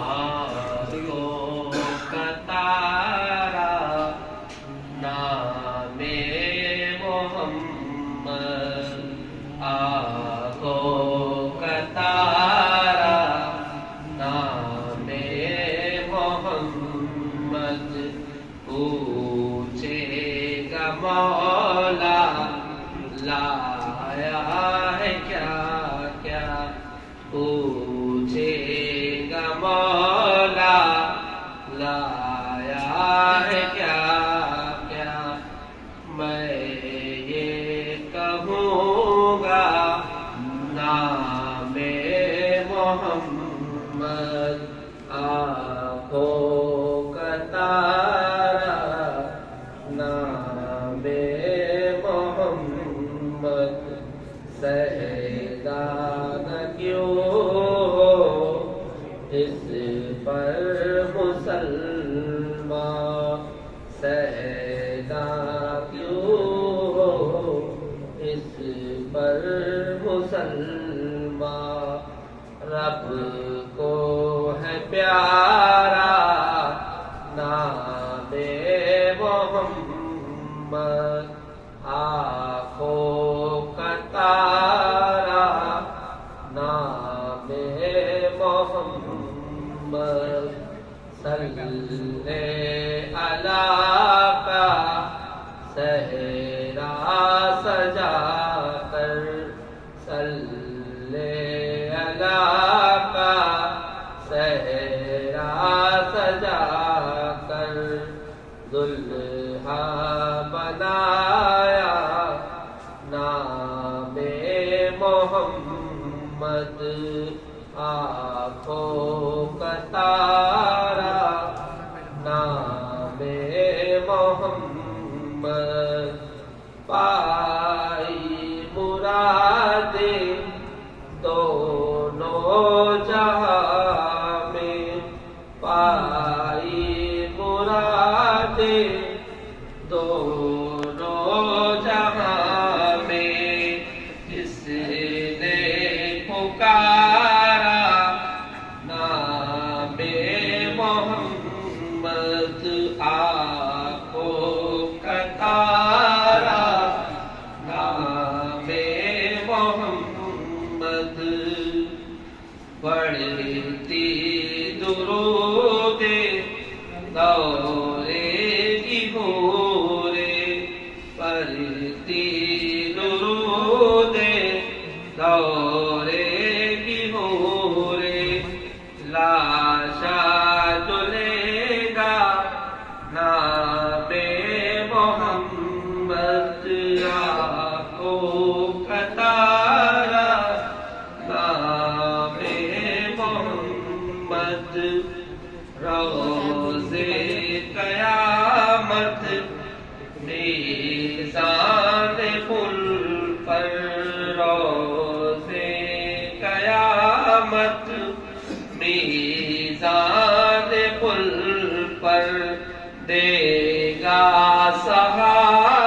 آنکھوں کا تارا نام محمد، آنکھوں کا تارا نام محمد، پوچھے گا مولا لایا ہے کیا کیا، پوچھے گا مولا لایا ہے کیا کیا، میں یہ کہوں گا نام محمد، آنکھوں کا تارا نام محمد، سجدہ نہ کیوں ہو اس پر مسلمان، سجدہ کیوں ہو اس پر مسلمان، رب کو ہے پیارا نام محمد، آنکھوں کا تارا نام محمد، صلی اللہ کا صحرا سجا کر، صلی اللہ کا صحرا سجا کر، دلہا بنایا نام محمد، آنکھوں کا تارا نام محمد، پائی مرادیں دونوں جہاں میں، پائی مرادیں دونوں جہاں میں، جس نے پکارا نام محمد، آنکھوں کا تارا نام محمد، بڑھتی درود دورے کی ہورے، بڑھتی درود دورے کی ہورے، لاشا جلے گا نام محمد، آنکھوں کا تارا نام محمد، روزے قیامت میزان پل پر، روزے قیامت میزان پل پر، دے گا سہارا